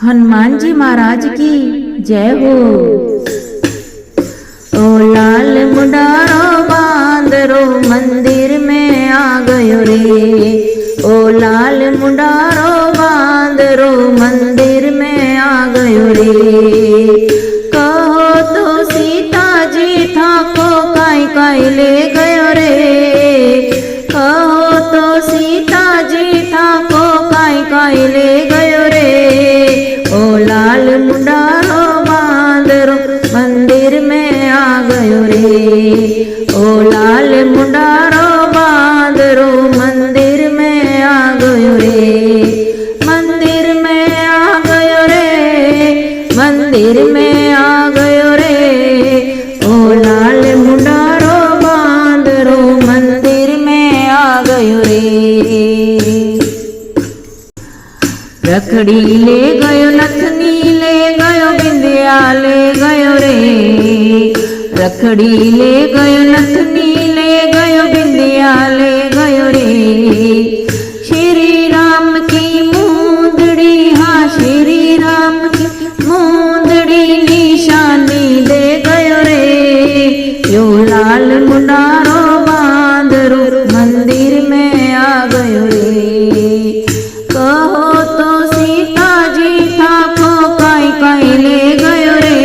हनुमान जी महाराज की जय हो। ओ लाल मुंडारो बांदरो मंदिर में आ गयो रे। ओ लाल मुंडारो बांदरो मंदिर में आ गयो रे। कहो तो सीता जी था को काई काई ले गयो रे। कहो तो सीता जी था को काई काई ले गयो रे। ओ लाल मुंडारो बांदरो मंदिर में आ गयो रे। ओ लाल मुंडारो बांदरो मंदिर में आ गयो रे। मंदिर में आ गयो रे। मंदिर में आ गयो रे। ओ लाल मुंडारो बांदरो मंदिर में आ गयो रे। रखड़ी ले गयो नथनी ले गयो बिंदिया ले गयो रे। रखड़ी ले गयो नथनी ले गयो बिंदिया ले गयो रे। श्री राम की मूंदड़ी हाँ श्री राम की मूंदड़ी निशानी दे गयो रे। यो लाल मुंडारो बांदरो मंदिर में आ गयो रे। कहो तो सीता जी था को काई काई ले गयो रे।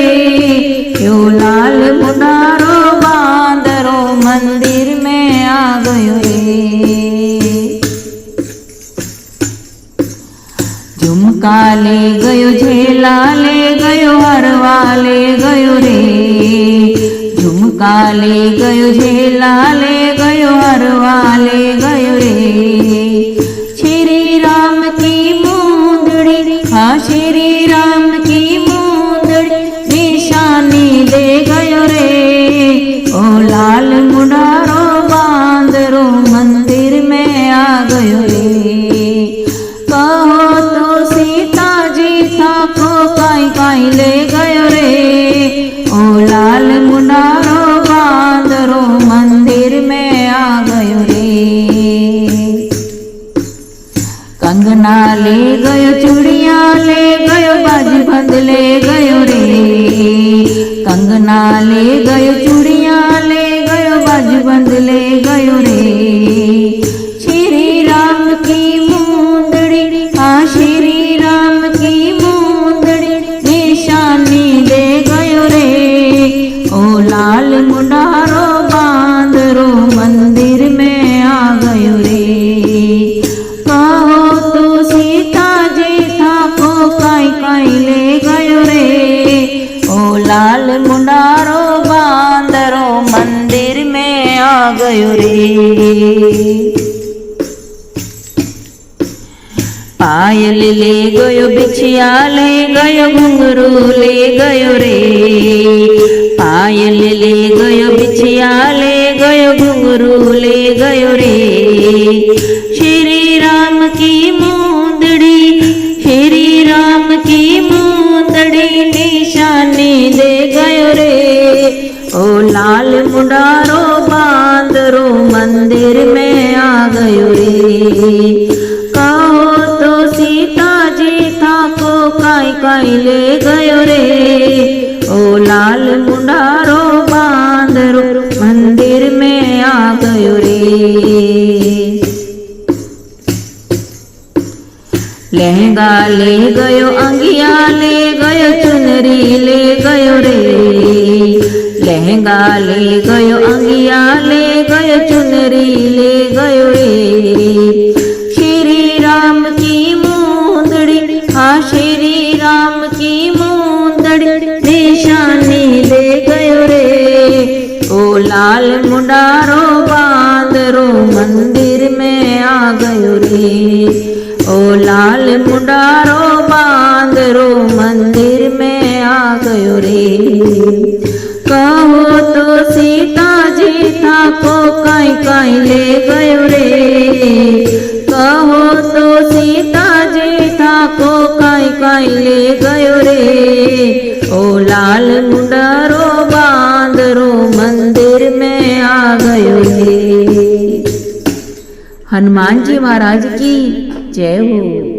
यो लाल मुंडारो बांदरो मंदिर में आ गयो रे। झुमका ले गयो झेला ले गयो हरवा ले गयो रे। झुमका ले गयो झेला ले गयो हरवा ले गयो रे। श्री राम की मूंदड़ी हाँ श्री राम की मूंदड़ी निशानी दे गयो रे। ओ लाल मुंडारो बांदरो मंदिर में आ गयो रे। कहो तो सीता जी था को काई काई ले गयो रे। ओ लाल मुंडारो बांदरो मंदिर में आ गयो रे। कंगना ले गयो चूड़िया ले गयो बाजूबंद ले गयो रे। कंगना ले गयो चूड़िया ले गयो बाजूबंद ले गयो रे। श्री राम की मूंदड़ी हाँ श्री राम की मूंदड़ी निशानी दे गयो रे। ओ लाल मुंडारो बांदरो मंदिर में आ गयो रे। कहो तो सीता जी था को काई काई ले गयो रे। ओ लाल मुंडारो बांदरो मंदिर में आ गयो रे। पायल ले गयो बिछिया ले गयो घुंघरू ले गयो रे। पायल ले गयो बिछिया ले गयो घुंघरू ले गयो रे। श्री राम की मूंदड़ी श्री राम की मूंदड़ी निशानी दे गयो रे। ओ लाल मुंडारो बांदरो मंदिर में आ गयो रे। कहो तो सीता जी था को काई काई ले गयो रे। ओ लाल मुंडारो बांदरो मंदिर में आ गयो रे। लहंगा ले गयो अंगिया ले गयो चुनरी ले गयो रे। लहंगा ले गयो अंगिया ले गयो चुनरी ले गयो रे। श्री राम की मूंदड़ी हाँ श्री राम की मूंदड़ी निशानी दे गयो रे। ओ लाल मुंडारो बांदरो मंदिर में आ गयो रे। ओ लाल मुंडारो बांदरो मंदिर में आ गयो रे। कहो तो सीता जी था को काई काई ले गयो रे। कहो तो सीता जी था को काई काई ले गयो रे। ओ लाल मुंडारो बांदरो मंदिर में आ गयो रे। हनुमान जी महाराज की जय हो।